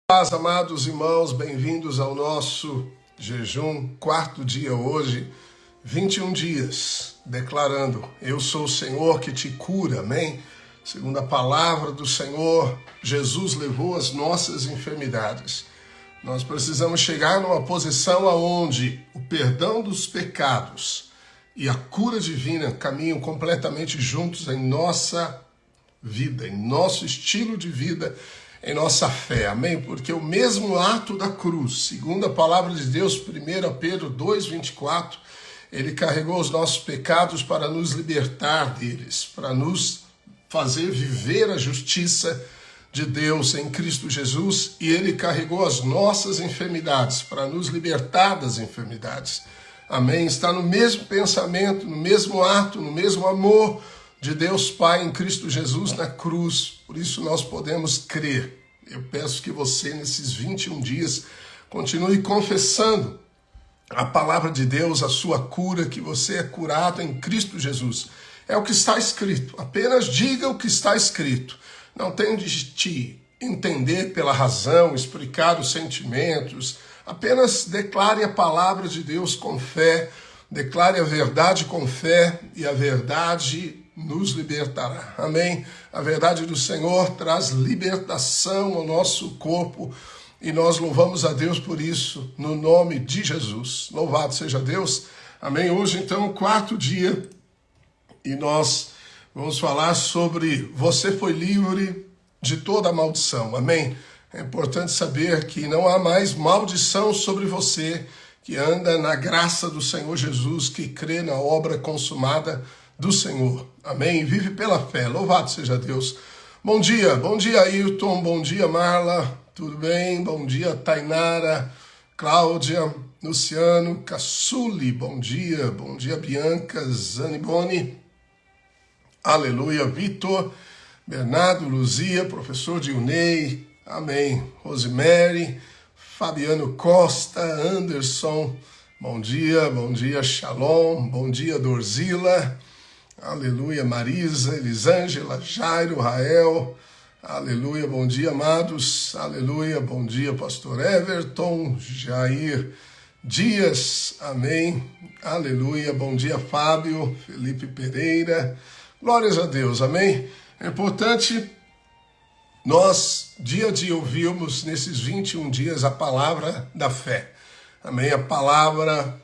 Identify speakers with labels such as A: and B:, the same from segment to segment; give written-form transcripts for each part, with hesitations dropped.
A: Paz, amados irmãos, bem-vindos ao nosso jejum, quarto dia hoje, 21 dias, declarando, eu sou o Senhor que te cura, amém? Segundo a palavra do Senhor, Jesus levou as nossas enfermidades. Nós precisamos chegar numa posição onde o perdão dos pecados e a cura divina caminham completamente juntos em nossa vida, em nosso estilo de vida, em nossa fé, amém? Porque o mesmo ato da cruz, segundo a palavra de Deus, 1 Pedro 2,24, ele carregou os nossos pecados para nos libertar deles, para nos fazer viver a justiça de Deus em Cristo Jesus, e ele carregou as nossas enfermidades para nos libertar das enfermidades, amém? Está no mesmo pensamento, no mesmo ato, no mesmo amor de Deus Pai em Cristo Jesus na cruz. Por isso nós podemos crer. Eu peço que você, nesses 21 dias, continue confessando a palavra de Deus, a sua cura, que você é curado em Cristo Jesus. É o que está escrito. Apenas diga o que está escrito. Não tente te entender pela razão, explicar os sentimentos. Apenas declare a palavra de Deus com fé. Declare a verdade com fé e a verdade nos libertará. Amém? A verdade do Senhor traz libertação ao nosso corpo e nós louvamos a Deus por isso, no nome de Jesus. Louvado seja Deus. Amém? Hoje, então, quarto dia e nós vamos falar sobre você foi livre de toda maldição. Amém? É importante saber que não há mais maldição sobre você que anda na graça do Senhor Jesus, que crê na obra consumada do Senhor. Amém? Vive pela fé. Louvado seja Deus. Bom dia, Ailton. Bom dia, Marla. Tudo bem? Bom dia, Tainara, Cláudia, Luciano, Cassuli. Bom dia, Bianca, Zaniboni. Aleluia, Vitor, Bernardo, Luzia, professor Dilnei. Amém. Rosemary, Fabiano Costa, Anderson. Bom dia, Shalom. Bom dia, Dorzila. Aleluia, Marisa, Elisângela, Jairo, Rael, aleluia, bom dia, amados, aleluia, bom dia, pastor Everton, Jair Dias, amém, aleluia, bom dia, Fábio, Felipe Pereira, glórias a Deus, amém. É importante nós, dia a dia, ouvirmos nesses 21 dias a palavra da fé, amém, a palavra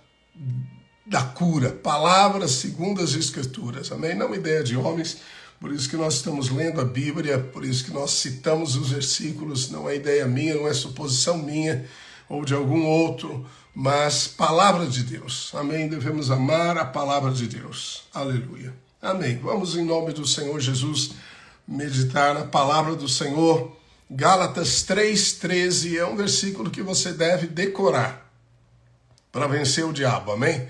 A: da cura, palavras segundo as Escrituras, amém? Não ideia de homens, por isso que nós estamos lendo a Bíblia, por isso que nós citamos os versículos, não é ideia minha, não é suposição minha ou de algum outro, mas palavra de Deus, amém? Devemos amar a palavra de Deus, aleluia, amém? Vamos em nome do Senhor Jesus meditar na palavra do Senhor. Gálatas 3,13 é um versículo que você deve decorar para vencer o diabo, amém?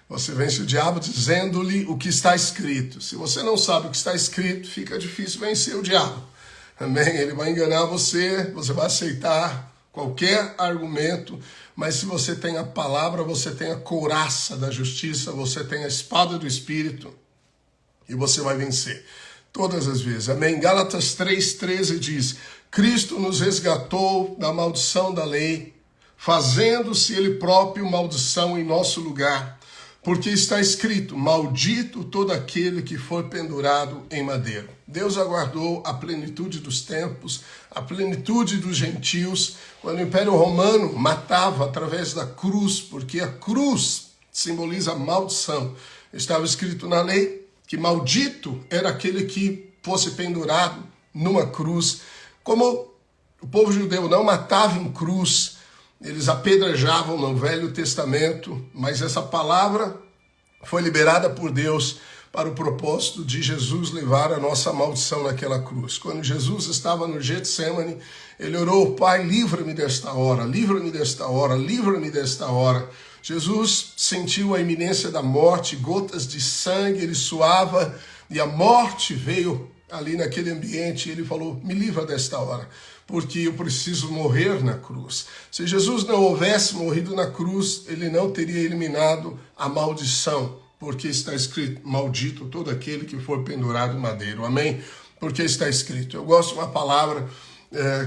A: Você vence o diabo dizendo-lhe o que está escrito. Se você não sabe o que está escrito, fica difícil vencer o diabo. Amém? Ele vai enganar você, você vai aceitar qualquer argumento, mas se você tem a palavra, você tem a couraça da justiça, você tem a espada do Espírito e você vai vencer todas as vezes. Amém? Gálatas 3,13 diz, Cristo nos resgatou da maldição da lei, fazendo-se ele próprio maldição em nosso lugar, porque está escrito, maldito todo aquele que for pendurado em madeiro. Deus aguardou a plenitude dos tempos, a plenitude dos gentios, quando o Império Romano matava através da cruz, porque a cruz simboliza a maldição. Estava escrito na lei que maldito era aquele que fosse pendurado numa cruz. Como o povo judeu não matava em cruz, eles apedrejavam no Velho Testamento, mas essa palavra foi liberada por Deus para o propósito de Jesus levar a nossa maldição naquela cruz. Quando Jesus estava no Getsemane, ele orou, Pai, livra-me desta hora, livra-me desta hora, livra-me desta hora. Jesus sentiu a iminência da morte, gotas de sangue, ele suava e a morte veio ali naquele ambiente e ele falou, me livra desta hora, porque eu preciso morrer na cruz. Se Jesus não houvesse morrido na cruz, ele não teria eliminado a maldição, porque está escrito, maldito todo aquele que for pendurado em madeiro, amém? Porque está escrito. Eu gosto de uma palavra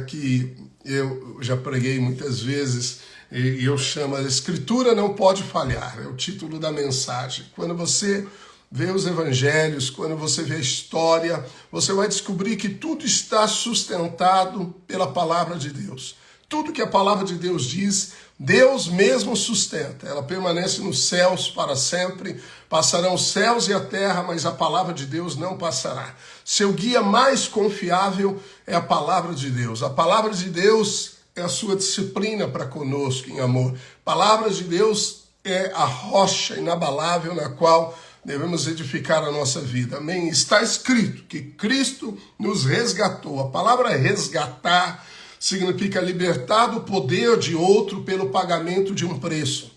A: que eu já preguei muitas vezes, e eu chamo a Escritura não pode falhar, é o título da mensagem. Quando você vê os evangelhos, quando você vê a história, você vai descobrir que tudo está sustentado pela palavra de Deus. Tudo que a palavra de Deus diz, Deus mesmo sustenta. Ela permanece nos céus para sempre. Passarão os céus e a terra, mas a palavra de Deus não passará. Seu guia mais confiável é a palavra de Deus. A palavra de Deus é a sua disciplina para conosco em amor. A palavra de Deus é a rocha inabalável na qual devemos edificar a nossa vida. Amém? Está escrito que Cristo nos resgatou. A palavra resgatar significa libertar do poder de outro pelo pagamento de um preço.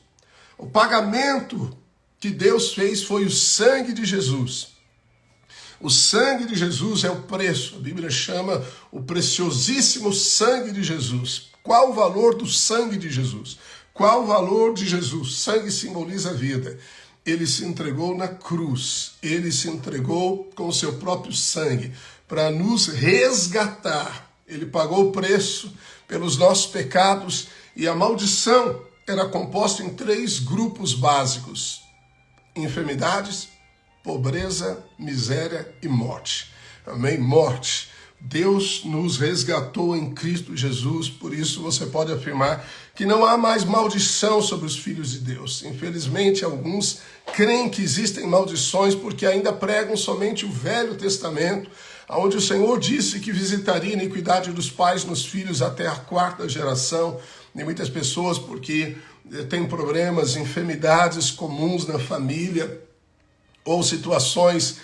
A: O pagamento que Deus fez foi o sangue de Jesus. O sangue de Jesus é o preço. A Bíblia chama o preciosíssimo sangue de Jesus. Qual o valor do sangue de Jesus? Qual o valor de Jesus? Sangue simboliza a vida. Ele se entregou na cruz. Ele se entregou com o seu próprio sangue para nos resgatar. Ele pagou o preço pelos nossos pecados e a maldição era composta em 3 grupos básicos: enfermidades, pobreza, miséria e morte. Amém? Morte. Deus nos resgatou em Cristo Jesus, por isso você pode afirmar que não há mais maldição sobre os filhos de Deus. Infelizmente, alguns creem que existem maldições porque ainda pregam somente o Velho Testamento, onde o Senhor disse que visitaria a iniquidade dos pais nos filhos até a 4ª geração. E muitas pessoas, porque têm problemas, enfermidades comuns na família, ou situações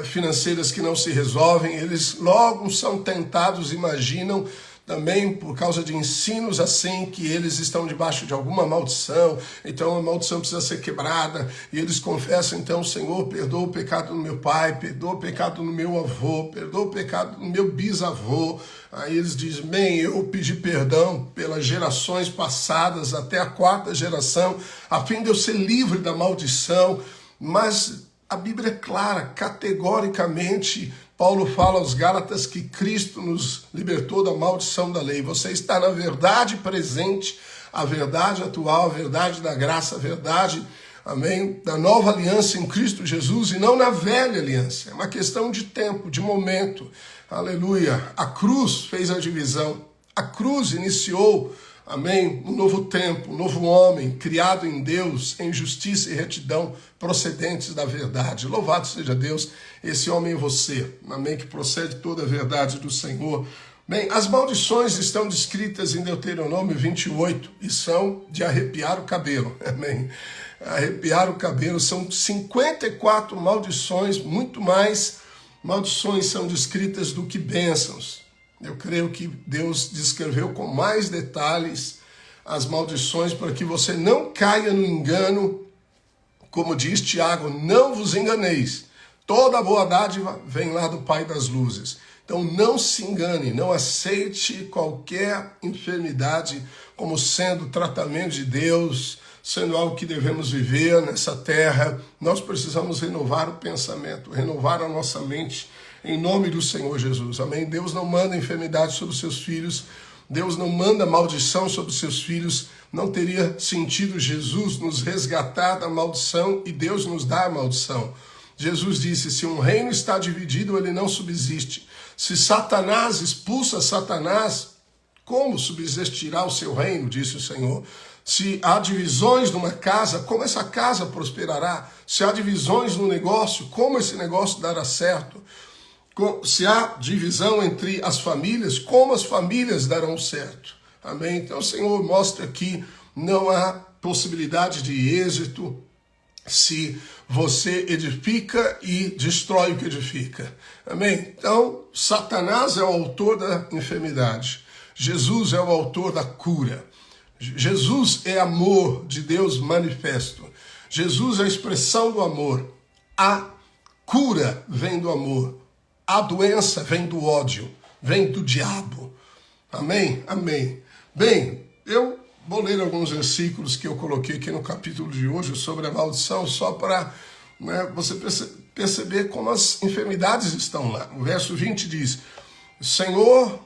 A: financeiras que não se resolvem, eles logo são tentados, imaginam também por causa de ensinos assim, que eles estão debaixo de alguma maldição, então a maldição precisa ser quebrada, e eles confessam então: Senhor, perdoa o pecado do meu pai, perdoa o pecado do meu avô, perdoa o pecado do meu bisavô. Aí eles dizem: bem, eu pedi perdão pelas gerações passadas até a 4ª geração, a fim de eu ser livre da maldição. Mas a Bíblia é clara, categoricamente, Paulo fala aos Gálatas que Cristo nos libertou da maldição da lei. Você está na verdade presente, a verdade atual, a verdade da graça, a verdade, amém, da nova aliança em Cristo Jesus e não na velha aliança. É uma questão de tempo, de momento. Aleluia. A cruz fez a divisão. A cruz iniciou, amém, um novo tempo, um novo homem, criado em Deus, em justiça e retidão, procedentes da verdade. Louvado seja Deus, esse homem em você, amém, que procede toda a verdade do Senhor. Bem, as maldições estão descritas em Deuteronômio 28 e são de arrepiar o cabelo, amém. Arrepiar o cabelo, são 54 maldições, muito mais maldições são descritas do que bênçãos. Eu creio que Deus descreveu com mais detalhes as maldições para que você não caia no engano. Como diz Tiago, não vos enganeis. Toda boa dádiva vem lá do Pai das luzes. Então não se engane, não aceite qualquer enfermidade como sendo tratamento de Deus, sendo algo que devemos viver nessa terra. Nós precisamos renovar o pensamento, renovar a nossa mente, em nome do Senhor Jesus, amém? Deus não manda enfermidade sobre os seus filhos, Deus não manda maldição sobre os seus filhos. Não teria sentido Jesus nos resgatar da maldição e Deus nos dá a maldição. Jesus disse: se um reino está dividido, ele não subsiste. Se Satanás expulsa Satanás, como subsistirá o seu reino, disse o Senhor. Se há divisões numa casa, como essa casa prosperará? Se há divisões no negócio, como esse negócio dará certo? Se há divisão entre as famílias, como as famílias darão certo? Amém? Então o Senhor mostra que não há possibilidade de êxito se você edifica e destrói o que edifica. Amém? Então, Satanás é o autor da enfermidade. Jesus é o autor da cura. Jesus é amor de Deus manifesto. Jesus é a expressão do amor. A cura vem do amor. A doença vem do ódio, vem do diabo. Amém? Amém. Bem, eu vou ler alguns versículos que eu coloquei aqui no capítulo de hoje sobre a maldição, só para você perceber como as enfermidades estão lá. O verso 20 diz: Senhor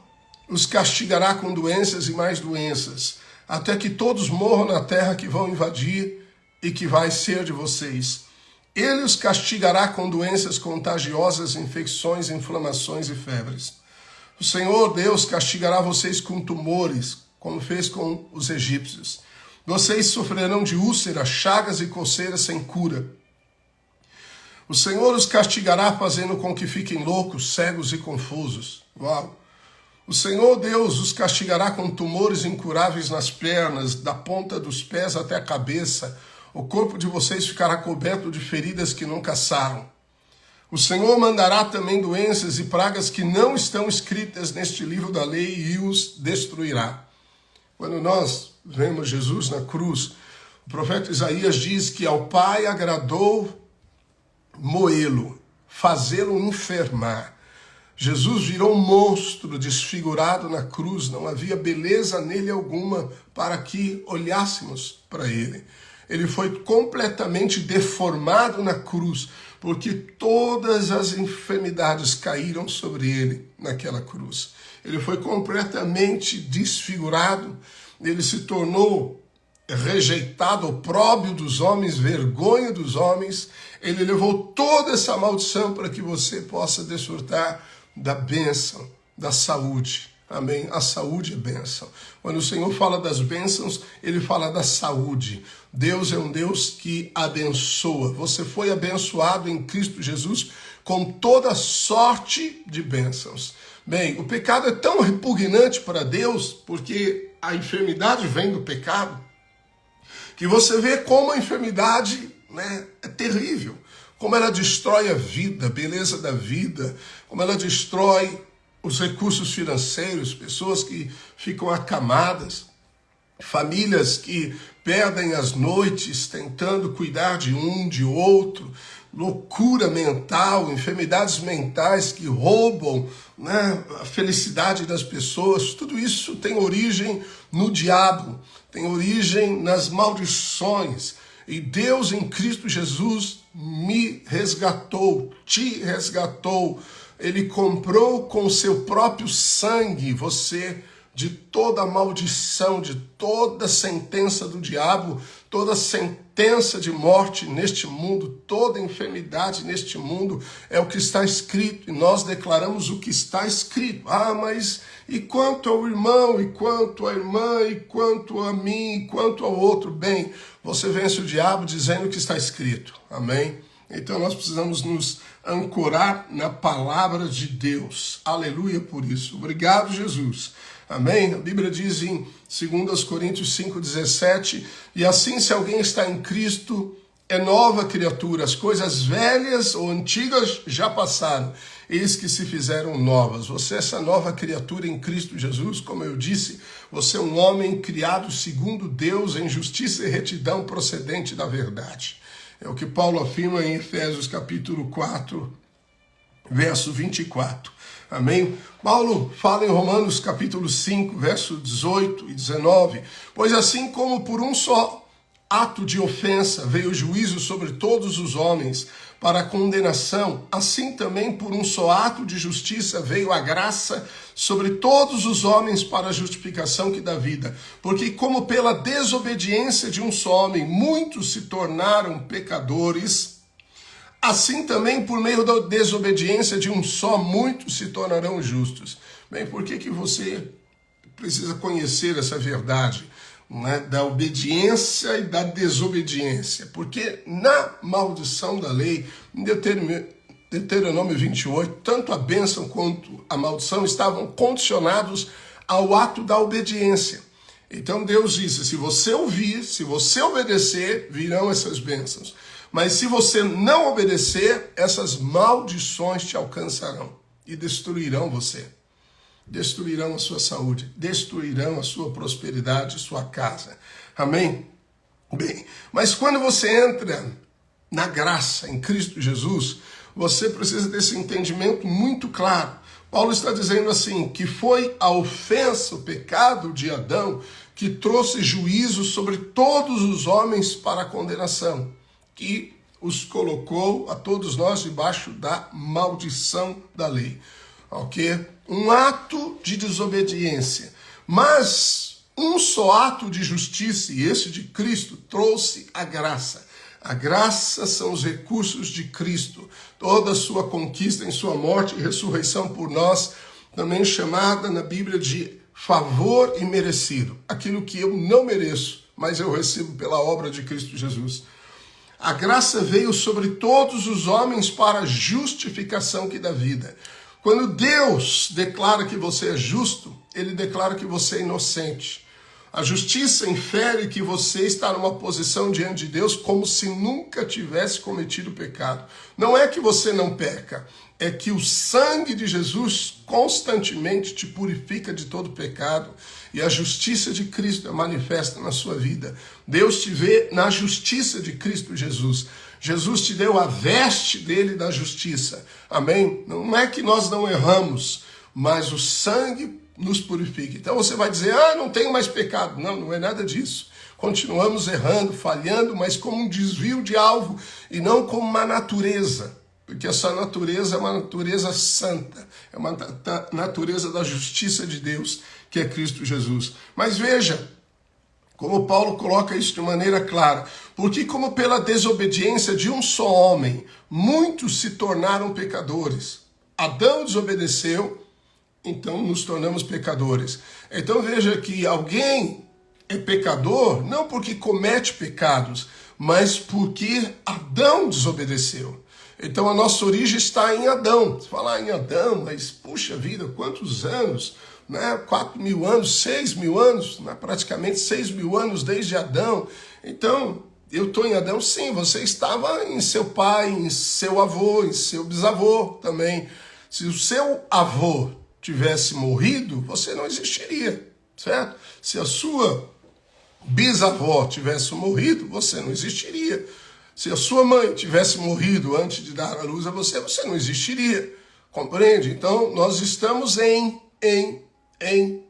A: os castigará com doenças e mais doenças, até que todos morram na terra que vão invadir e que vai ser de vocês. Ele os castigará com doenças contagiosas, infecções, inflamações e febres. O Senhor Deus castigará vocês com tumores, como fez com os egípcios. Vocês sofrerão de úlceras, chagas e coceiras sem cura. O Senhor os castigará fazendo com que fiquem loucos, cegos e confusos. Uau! O Senhor Deus os castigará com tumores incuráveis nas pernas, da ponta dos pés até a cabeça. O corpo de vocês ficará coberto de feridas que nunca saram. O Senhor mandará também doenças e pragas que não estão escritas neste livro da lei e os destruirá. Quando nós vemos Jesus na cruz, o profeta Isaías diz que ao Pai agradou moê-lo, fazê-lo enfermar. Jesus virou um monstro desfigurado na cruz, não havia beleza nele alguma para que olhássemos para ele. Ele foi completamente deformado na cruz, porque todas as enfermidades caíram sobre ele naquela cruz. Ele foi completamente desfigurado, ele se tornou rejeitado, opróbrio dos homens, vergonha dos homens. Ele levou toda essa maldição para que você possa desfrutar da bênção, da saúde. Amém? A saúde é bênção. Quando o Senhor fala das bênçãos, ele fala da saúde. Deus é um Deus que abençoa. Você foi abençoado em Cristo Jesus com toda sorte de bênçãos. Bem, o pecado é tão repugnante para Deus, porque a enfermidade vem do pecado, que você vê como a enfermidade, é terrível. Como ela destrói a vida, a beleza da vida, como ela destrói os recursos financeiros, pessoas que ficam acamadas, famílias que perdem as noites tentando cuidar de um, de outro, loucura mental, enfermidades mentais que roubam a felicidade das pessoas. Tudo isso tem origem no diabo, tem origem nas maldições. E Deus em Cristo Jesus me resgatou, te resgatou. Ele comprou com o seu próprio sangue você de toda maldição, de toda sentença do diabo, toda sentença de morte neste mundo, toda enfermidade neste mundo, é o que está escrito. E nós declaramos o que está escrito. Ah, mas e quanto ao irmão, e quanto à irmã, e quanto a mim, e quanto ao outro? Bem, você vence o diabo dizendo o que está escrito. Amém? Então nós precisamos nos ancorar na palavra de Deus. Aleluia por isso. Obrigado, Jesus. Amém? A Bíblia diz em 2 Coríntios 5,17, e assim se alguém está em Cristo, é nova criatura. As coisas velhas ou antigas já passaram, eis que se fizeram novas. Você é essa nova criatura em Cristo Jesus, como eu disse, você é um homem criado segundo Deus em justiça e retidão procedente da verdade. É o que Paulo afirma em Efésios capítulo 4, verso 24. Amém? Paulo fala em Romanos capítulo 5, verso 18 e 19. Pois assim como por um só ato de ofensa veio o juízo sobre todos os homens para a condenação, assim também por um só ato de justiça veio a graça sobre todos os homens para a justificação que dá vida. Porque como pela desobediência de um só homem muitos se tornaram pecadores, assim também por meio da desobediência de um só muitos se tornarão justos. Bem, por que você precisa conhecer essa verdade, da obediência e da desobediência? Porque na maldição da lei, em Deuteronômio 28, tanto a bênção quanto a maldição estavam condicionados ao ato da obediência. Então Deus disse, se você ouvir, se você obedecer, virão essas bênçãos. Mas se você não obedecer, essas maldições te alcançarão e destruirão você. Destruirão a sua saúde, destruirão a sua prosperidade, sua casa. Amém? Bem, mas quando você entra na graça em Cristo Jesus, você precisa desse entendimento muito claro. Paulo está dizendo assim, que foi a ofensa, o pecado de Adão, que trouxe juízo sobre todos os homens para a condenação, que os colocou a todos nós debaixo da maldição da lei. Ok? um ato de desobediência. Mas um só ato de justiça, e esse de Cristo, trouxe a graça. A graça são os recursos de Cristo, toda a sua conquista em sua morte e ressurreição por nós, também chamada na Bíblia de favor imerecido. Aquilo que eu não mereço, mas eu recebo pela obra de Cristo Jesus. A graça veio sobre todos os homens para a justificação que dá vida. Quando Deus declara que você é justo, ele declara que você é inocente. A justiça infere que você está numa posição diante de Deus como se nunca tivesse cometido pecado. Não é que você não peca, é que o sangue de Jesus constantemente te purifica de todo pecado e a justiça de Cristo é manifesta na sua vida. Deus te vê na justiça de Cristo Jesus. Jesus te deu a veste dele da justiça. Amém? Não é que nós não erramos, mas o sangue nos purifica. Então você vai dizer, não tenho mais pecado. Não, não é nada disso. Continuamos errando, falhando, mas como um desvio de alvo e não como uma natureza. Porque essa natureza é uma natureza santa, é uma natureza da justiça de Deus, que é Cristo Jesus. Mas veja, como Paulo coloca isso de maneira clara, porque como pela desobediência de um só homem, muitos se tornaram pecadores. Adão desobedeceu, então nos tornamos pecadores. Então veja que alguém é pecador não porque comete pecados, mas porque Adão desobedeceu. Então a nossa origem está em Adão. Você fala em Adão, mas puxa vida, quantos anos? 4.000 anos, 6.000 anos, praticamente 6.000 anos desde Adão. Então, eu estou em Adão, sim, você estava em seu pai, em seu avô, em seu bisavô também. Se o seu avô tivesse morrido, você não existiria, certo? Se a sua bisavó tivesse morrido, você não existiria. Se a sua mãe tivesse morrido antes de dar a luz a você, você não existiria. Compreende? Então, nós estamos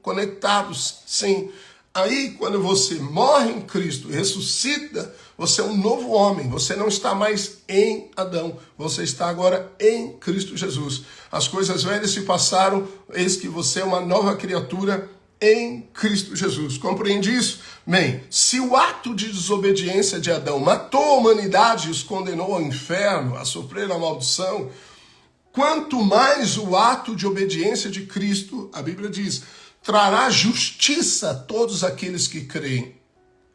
A: conectados, sim. Aí, quando você morre em Cristo e ressuscita, você é um novo homem. Você não está mais em Adão. Você está agora em Cristo Jesus. As coisas velhas se passaram, eis que você é uma nova criatura em Cristo Jesus. Compreende isso? Bem, se o ato de desobediência de Adão matou a humanidade e os condenou ao inferno, a sofrer a maldição, quanto mais o ato de obediência de Cristo, a Bíblia diz, trará justiça a todos aqueles que creem.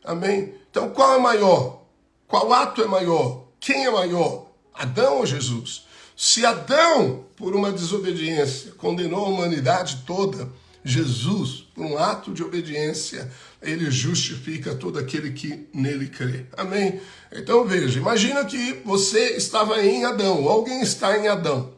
A: Amém? Então qual é maior? Qual ato é maior? Quem é maior? Adão ou Jesus? Se Adão, por uma desobediência, condenou a humanidade toda, Jesus, por um ato de obediência, ele justifica todo aquele que nele crê. Amém? Então veja, imagina que você estava em Adão, ou alguém está em Adão.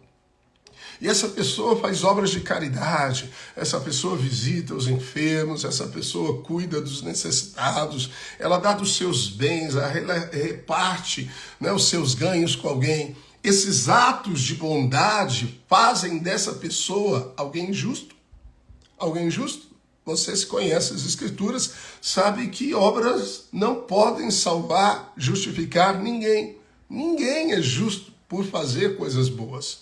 A: E essa pessoa faz obras de caridade, essa pessoa visita os enfermos, essa pessoa cuida dos necessitados, ela dá dos seus bens, ela reparte, os seus ganhos com alguém. Esses atos de bondade fazem dessa pessoa alguém justo? Alguém justo? Você se conhece as Escrituras, sabe que obras não podem salvar, justificar ninguém. Ninguém é justo por fazer coisas boas.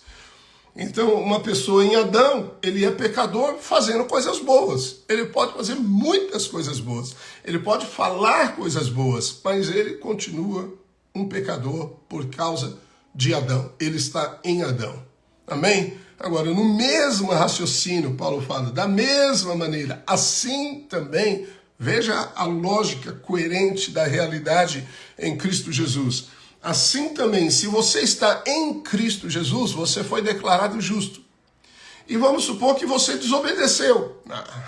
A: Então, uma pessoa em Adão, ele é pecador fazendo coisas boas. Ele pode fazer muitas coisas boas. Ele pode falar coisas boas, mas ele continua um pecador por causa de Adão. Ele está em Adão. Amém? Agora, no mesmo raciocínio, Paulo fala, da mesma maneira, assim também, veja a lógica coerente da realidade em Cristo Jesus. Assim também, se você está em Cristo Jesus, você foi declarado justo. E vamos supor que você desobedeceu.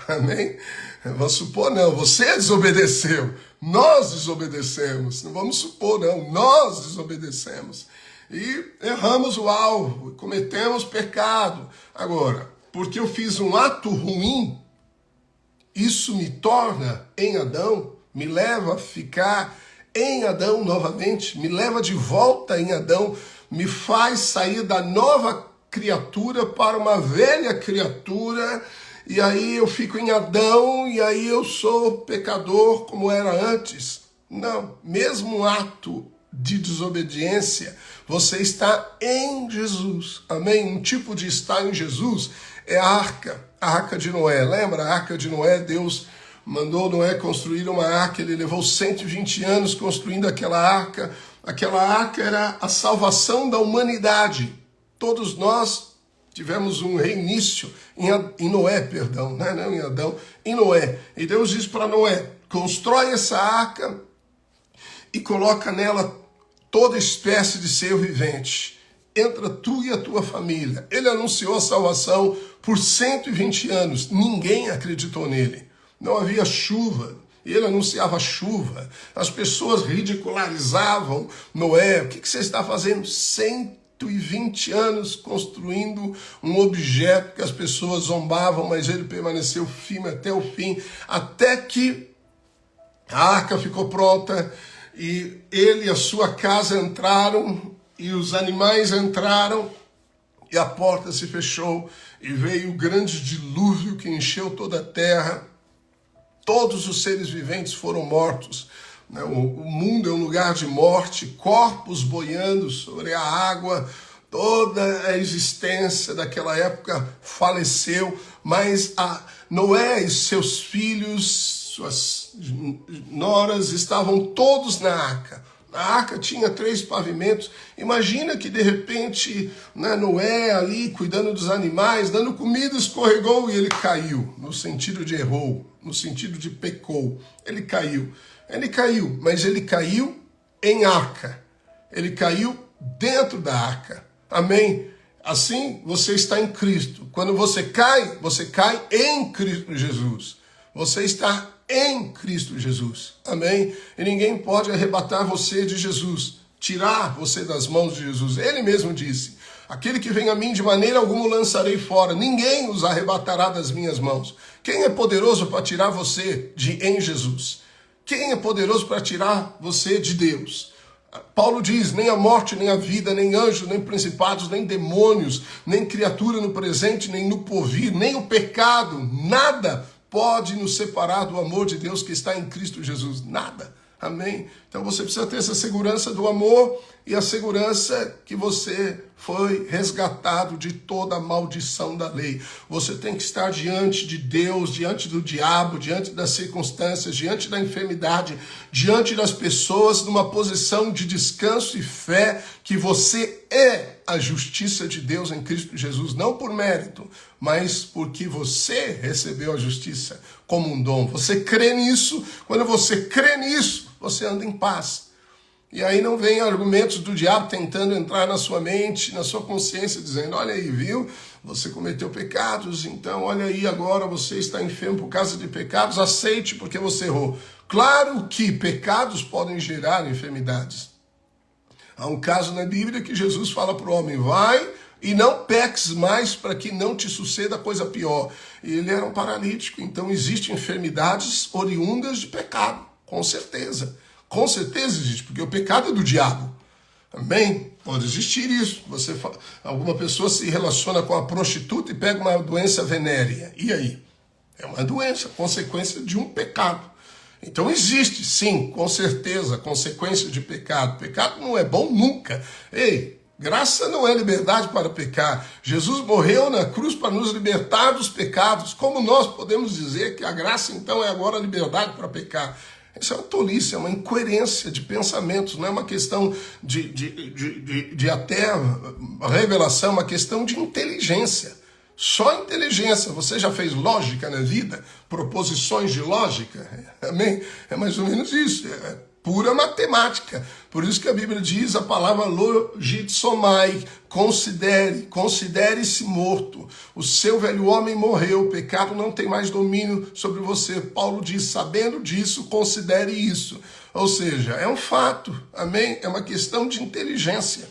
A: Amém? Vamos supor, não, você desobedeceu. Nós desobedecemos. Não vamos supor, não, nós desobedecemos. E erramos o alvo, cometemos pecado. Agora, porque eu fiz um ato ruim, isso me torna em Adão, me leva a ficar em Adão novamente, me leva de volta em Adão, me faz sair da nova criatura para uma velha criatura, e aí eu fico em Adão, e aí eu sou pecador como era antes. Não, mesmo ato de desobediência, você está em Jesus. Amém? Um tipo de estar em Jesus é a arca de Noé. Lembra a arca de Noé? Deus mandou Noé construir uma arca, ele levou 120 anos construindo aquela arca. Aquela arca era a salvação da humanidade. Todos nós tivemos um reinício em Noé, perdão, né? Não em Adão, em Noé. E Deus disse para Noé, constrói essa arca e coloca nela toda espécie de ser vivente. Entra tu e a tua família. Ele anunciou a salvação por 120 anos. Ninguém acreditou nele. Não havia chuva. Ele anunciava chuva. As pessoas ridicularizavam Noé. O que você está fazendo? 120 anos construindo um objeto que as pessoas zombavam, mas ele permaneceu firme até o fim, até que a arca ficou pronta e ele e a sua casa entraram e os animais entraram e a porta se fechou e veio o grande dilúvio que encheu toda a terra. Todos os seres viventes foram mortos. O mundo é um lugar de morte, corpos boiando sobre a água, toda a existência daquela época faleceu, mas Noé e seus filhos, suas noras estavam todos na arca. A arca tinha 3 pavimentos. Imagina que de repente Noé ali cuidando dos animais, dando comida, escorregou e ele caiu, no sentido de errou, no sentido de pecou. Ele caiu, mas ele caiu em arca. Ele caiu dentro da arca. Amém? Assim você está em Cristo. Quando você cai em Cristo Jesus. Você está em Cristo Jesus. Amém? E ninguém pode arrebatar você de Jesus, tirar você das mãos de Jesus. Ele mesmo disse, aquele que vem a mim de maneira alguma o lançarei fora, ninguém os arrebatará das minhas mãos. Quem é poderoso para tirar você em Jesus? Quem é poderoso para tirar você de Deus? Paulo diz, nem a morte, nem a vida, nem anjos, nem principados, nem demônios, nem criatura no presente, nem no porvir, nem o pecado, nada pode nos separar do amor de Deus que está em Cristo Jesus. Nada. Amém? Então você precisa ter essa segurança do amor e a segurança que você foi resgatado de toda a maldição da lei. Você tem que estar diante de Deus, diante do diabo, diante das circunstâncias, diante da enfermidade, diante das pessoas, numa posição de descanso e fé que você é a justiça de Deus em Cristo Jesus, não por mérito, mas porque você recebeu a justiça como um dom. Você crê nisso, quando você crê nisso, você anda em paz. E aí não vem argumentos do diabo tentando entrar na sua mente, na sua consciência, dizendo, olha aí, viu? Você cometeu pecados, então olha aí, agora você está enfermo por causa de pecados, aceite porque você errou. Claro que pecados podem gerar enfermidades. Há um caso na Bíblia que Jesus fala para o homem, vai e não peques mais para que não te suceda coisa pior. E ele era um paralítico, então existem enfermidades oriundas de pecado, com certeza. Com certeza existe, porque o pecado é do diabo. Amém? Pode existir isso. Alguma pessoa se relaciona com a prostituta e pega uma doença venérea. E aí? É uma doença, consequência de um pecado. Então existe, sim, com certeza, consequência de pecado. Pecado não é bom nunca. Ei, graça não é liberdade para pecar. Jesus morreu na cruz para nos libertar dos pecados. Como nós podemos dizer que a graça então é agora a liberdade para pecar? Isso é uma tolice, é uma incoerência de pensamentos, não é uma questão de até revelação, é uma questão de inteligência. Só inteligência. Você já fez lógica na vida? Proposições de lógica? Amém? É mais ou menos isso. É pura matemática. Por isso que a Bíblia diz a palavra logitsomai. Considere-se morto. O seu velho homem morreu. O pecado não tem mais domínio sobre você. Paulo diz, sabendo disso, considere isso. Ou seja, é um fato. Amém? É uma questão de inteligência.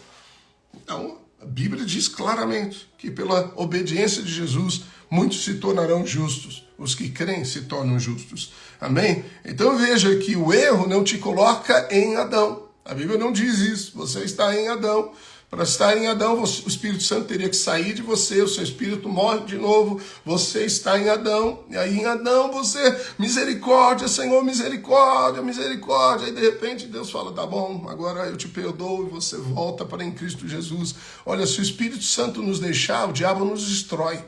A: Então, a Bíblia diz claramente que pela obediência de Jesus, muitos se tornarão justos. Os que creem se tornam justos. Amém? Então veja que o erro não te coloca em Adão. A Bíblia não diz isso. Você está em Adão. Para estar em Adão, o Espírito Santo teria que sair de você, o seu espírito morre de novo, você está em Adão, e aí em Adão você, misericórdia, Senhor, misericórdia, misericórdia, e de repente Deus fala, tá bom, agora eu te perdoo, e você volta para em Cristo Jesus. Olha, se o Espírito Santo nos deixar, o diabo nos destrói.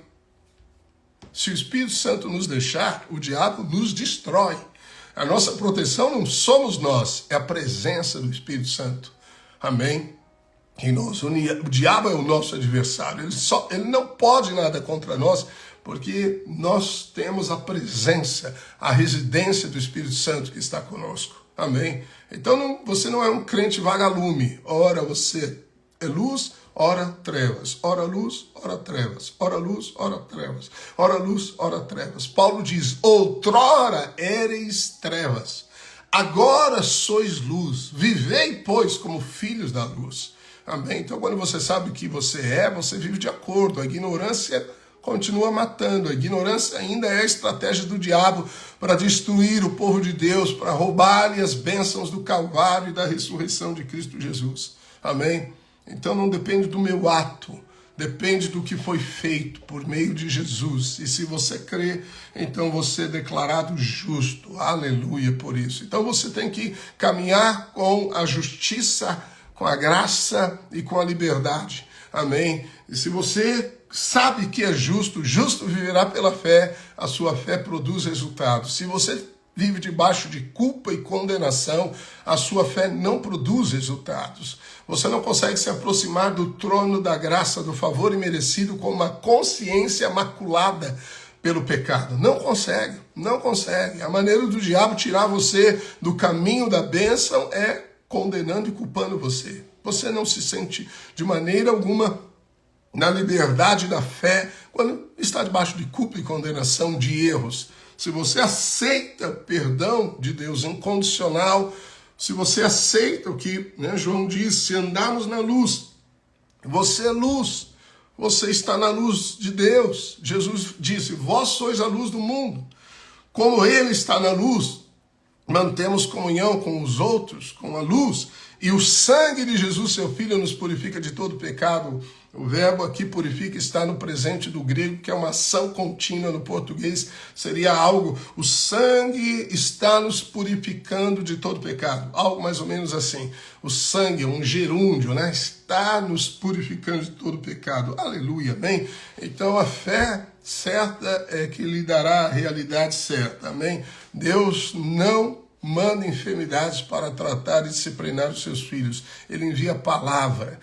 A: Se o Espírito Santo nos deixar, o diabo nos destrói. A nossa proteção não somos nós, é a presença do Espírito Santo. Amém? E nós, o diabo é o nosso adversário. Ele não pode nada contra nós, porque nós temos a presença, a residência do Espírito Santo que está conosco. Amém? Então você não é um crente vagalume. Ora você é luz, ora trevas. Ora luz, ora trevas. Ora luz, ora trevas. Ora luz, ora trevas. Paulo diz, outrora éreis trevas, agora sois luz. Vivei, pois, como filhos da luz. Amém? Então quando você sabe o que você é, você vive de acordo. A ignorância continua matando. A ignorância ainda é a estratégia do diabo para destruir o povo de Deus, para roubar-lhe as bênçãos do Calvário e da ressurreição de Cristo Jesus. Amém? Então não depende do meu ato, depende do que foi feito por meio de Jesus. E se você crê, então você é declarado justo. Aleluia por isso. Então você tem que caminhar com a justiça, com a graça e com a liberdade. Amém? E se você sabe que é justo, justo viverá pela fé, a sua fé produz resultados. Se você vive debaixo de culpa e condenação, a sua fé não produz resultados. Você não consegue se aproximar do trono da graça, do favor imerecido com uma consciência maculada pelo pecado. Não consegue, não consegue. A maneira do diabo tirar você do caminho da bênção é condenando e culpando você. Você não se sente de maneira alguma na liberdade da fé quando está debaixo de culpa e condenação, de erros. Se você aceita perdão de Deus incondicional, se você aceita o que João diz, se andarmos na luz, você é luz, você está na luz de Deus. Jesus disse, vós sois a luz do mundo. Como Ele está na luz, mantemos comunhão com os outros, com a luz, e o sangue de Jesus, seu Filho, nos purifica de todo pecado. O verbo aqui purifica está no presente do grego, que é uma ação contínua. No português seria algo, o sangue está nos purificando de todo pecado. Algo mais ou menos assim. O sangue, um gerúndio, está nos purificando de todo pecado. Aleluia, amém? Então a fé certa é que lhe dará a realidade certa, amém? Deus não manda enfermidades para tratar e disciplinar os seus filhos. Ele envia a palavra.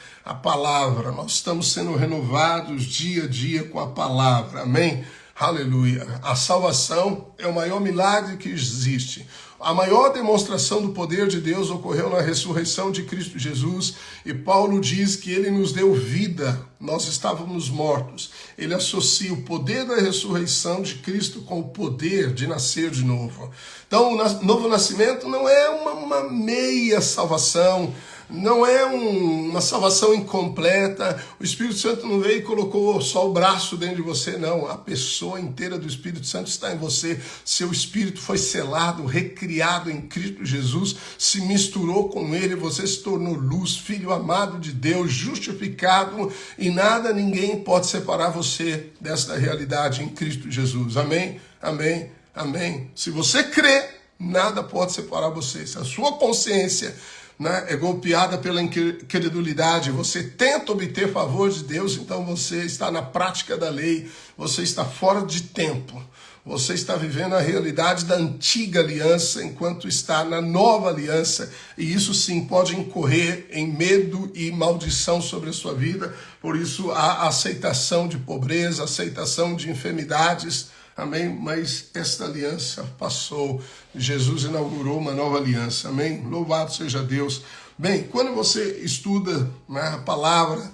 A: Nós estamos sendo renovados dia a dia com a palavra. Amém? Aleluia. A salvação é o maior milagre que existe. A maior demonstração do poder de Deus ocorreu na ressurreição de Cristo Jesus, e Paulo diz que ele nos deu vida, nós estávamos mortos. Ele associa o poder da ressurreição de Cristo com o poder de nascer de novo. Então, o novo nascimento não é uma meia salvação, não é uma salvação incompleta. O Espírito Santo não veio e colocou só o braço dentro de você, não. A pessoa inteira do Espírito Santo está em você. Seu espírito foi selado, recriado em Cristo Jesus, se misturou com Ele, você se tornou luz, filho amado de Deus, justificado, e nada, ninguém pode separar você desta realidade em Cristo Jesus. Amém? Amém? Amém? Se você crê, nada pode separar você. Se a sua consciência é golpeada pela incredulidade, você tenta obter favor de Deus, então você está na prática da lei, você está fora de tempo, você está vivendo a realidade da antiga aliança enquanto está na nova aliança, e isso sim pode incorrer em medo e maldição sobre a sua vida. Por isso há aceitação de pobreza, aceitação de enfermidades. Amém? Mas esta aliança passou. Jesus inaugurou uma nova aliança. Amém? Louvado seja Deus. Bem, quando você estuda a palavra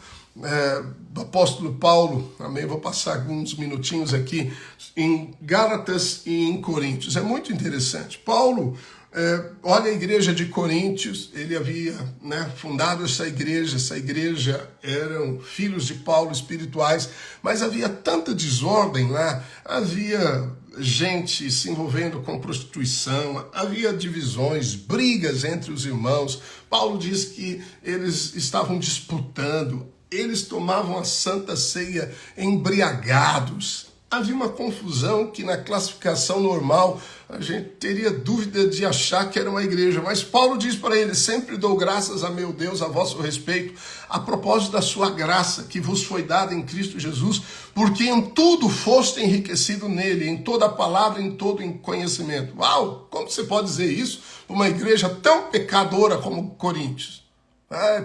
A: do apóstolo Paulo, amém? Vou passar alguns minutinhos aqui em Gálatas e em Coríntios. É muito interessante. Paulo, olha a igreja de Coríntios, ele havia fundado essa igreja eram filhos de Paulo espirituais, mas havia tanta desordem lá, havia gente se envolvendo com prostituição, havia divisões, brigas entre os irmãos. Paulo diz que eles estavam disputando, eles tomavam a Santa Ceia embriagados. Havia uma confusão que na classificação normal a gente teria dúvida de achar que era uma igreja. Mas Paulo diz para ele: sempre dou graças a meu Deus a vosso respeito, a propósito da sua graça que vos foi dada em Cristo Jesus, porque em tudo foste enriquecido nele, em toda palavra, em todo conhecimento. Uau, como você pode dizer isso para uma igreja tão pecadora como Coríntios?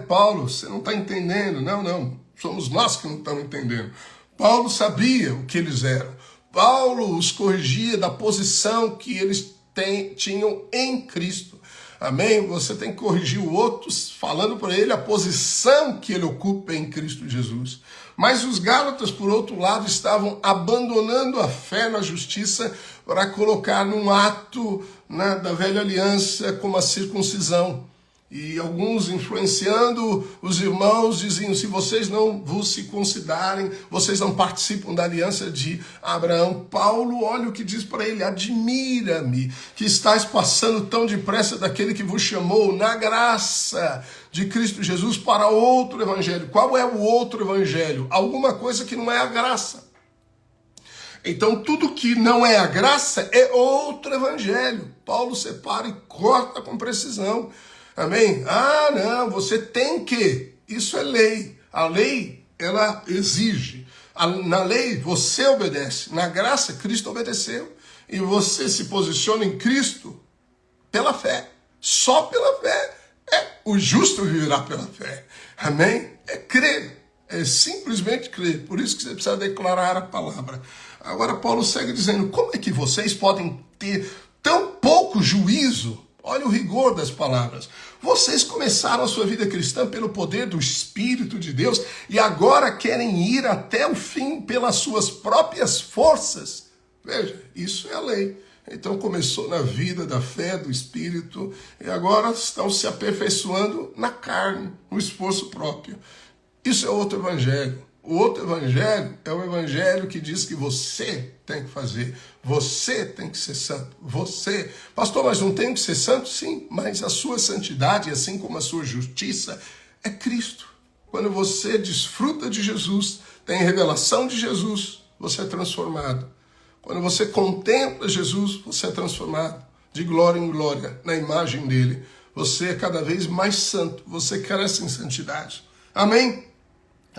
A: Paulo, você não está entendendo. Não, somos nós que não estamos entendendo. Paulo sabia o que eles eram. Paulo os corrigia da posição que eles tinham em Cristo. Amém? Você tem que corrigir o outro falando para ele a posição que ele ocupa em Cristo Jesus. Mas os Gálatas, por outro lado, estavam abandonando a fé na justiça para colocar num ato da velha aliança como a circuncisão. E alguns, influenciando os irmãos, diziam: se vocês não vos circuncidarem, vocês não participam da aliança de Abraão. Paulo, olha o que diz para ele: admira-me que estáis passando tão depressa daquele que vos chamou na graça de Cristo Jesus para outro evangelho. Qual é o outro evangelho? Alguma coisa que não é a graça. Então, tudo que não é a graça é outro evangelho. Paulo separa e corta com precisão. Amém? Não, você tem que. Isso é lei. A lei, ela exige. Na lei, você obedece. Na graça, Cristo obedeceu. E você se posiciona em Cristo pela fé. Só pela fé. O justo viverá pela fé. Amém? É crer. É simplesmente crer. Por isso que você precisa declarar a palavra. Agora, Paulo segue dizendo: como é que vocês podem ter tão pouco juízo? Olha o rigor das palavras. Vocês começaram a sua vida cristã pelo poder do Espírito de Deus e agora querem ir até o fim pelas suas próprias forças. Veja, isso é a lei. Então começou na vida da fé, do Espírito, e agora estão se aperfeiçoando na carne, no esforço próprio. Isso é outro evangelho. O outro evangelho é o evangelho que diz que você tem que fazer, você tem que ser santo, você. Pastor, mas não tem que ser santo? Sim, mas a sua santidade, assim como a sua justiça, é Cristo. Quando você desfruta de Jesus, tem revelação de Jesus, você é transformado. Quando você contempla Jesus, você é transformado de glória em glória, na imagem dele. Você é cada vez mais santo, você cresce em santidade. Amém?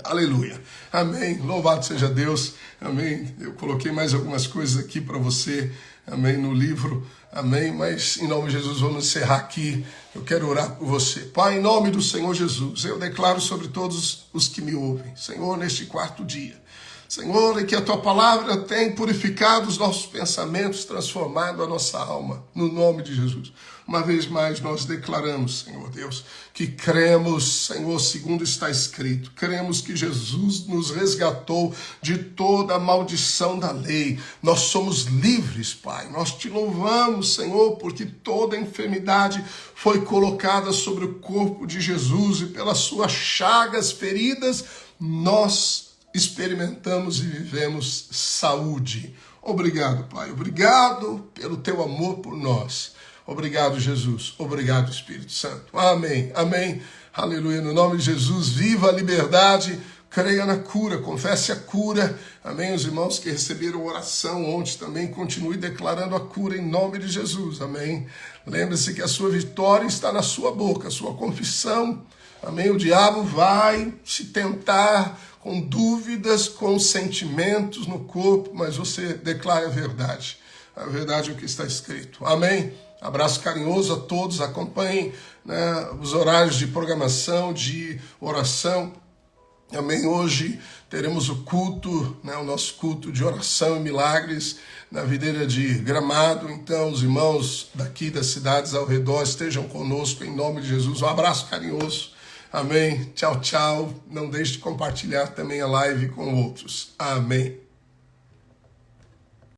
A: Aleluia. Amém. Louvado seja Deus. Amém. Eu coloquei mais algumas coisas aqui para você. Amém. No livro. Amém. Mas em nome de Jesus vamos encerrar aqui. Eu quero orar por você. Pai, em nome do Senhor Jesus, eu declaro sobre todos os que me ouvem. Senhor, neste quarto dia. Senhor, que a tua palavra tem purificado os nossos pensamentos, transformado a nossa alma, no nome de Jesus. Uma vez mais nós declaramos, Senhor Deus, que cremos, Senhor, segundo está escrito, cremos que Jesus nos resgatou de toda a maldição da lei. Nós somos livres, Pai. Nós te louvamos, Senhor, porque toda a enfermidade foi colocada sobre o corpo de Jesus e pelas suas chagas feridas nós experimentamos e vivemos saúde. Obrigado, Pai. Obrigado pelo teu amor por nós. Obrigado, Jesus. Obrigado, Espírito Santo. Amém. Amém. Aleluia. No nome de Jesus, viva a liberdade. Creia na cura. Confesse a cura. Amém. Os irmãos que receberam oração ontem também, continue declarando a cura em nome de Jesus. Amém. Lembre-se que a sua vitória está na sua boca, a sua confissão. Amém. O diabo vai te tentar com dúvidas, com sentimentos no corpo, mas você declara a verdade. A verdade é o que está escrito. Amém? Abraço carinhoso a todos. Acompanhem os horários de programação, de oração. Amém? Hoje teremos o culto, o nosso culto de oração e milagres na videira de Gramado. Então, os irmãos daqui das cidades ao redor estejam conosco em nome de Jesus. Um abraço carinhoso. Amém. Tchau, tchau. Não deixe de compartilhar também a live com outros. Amém.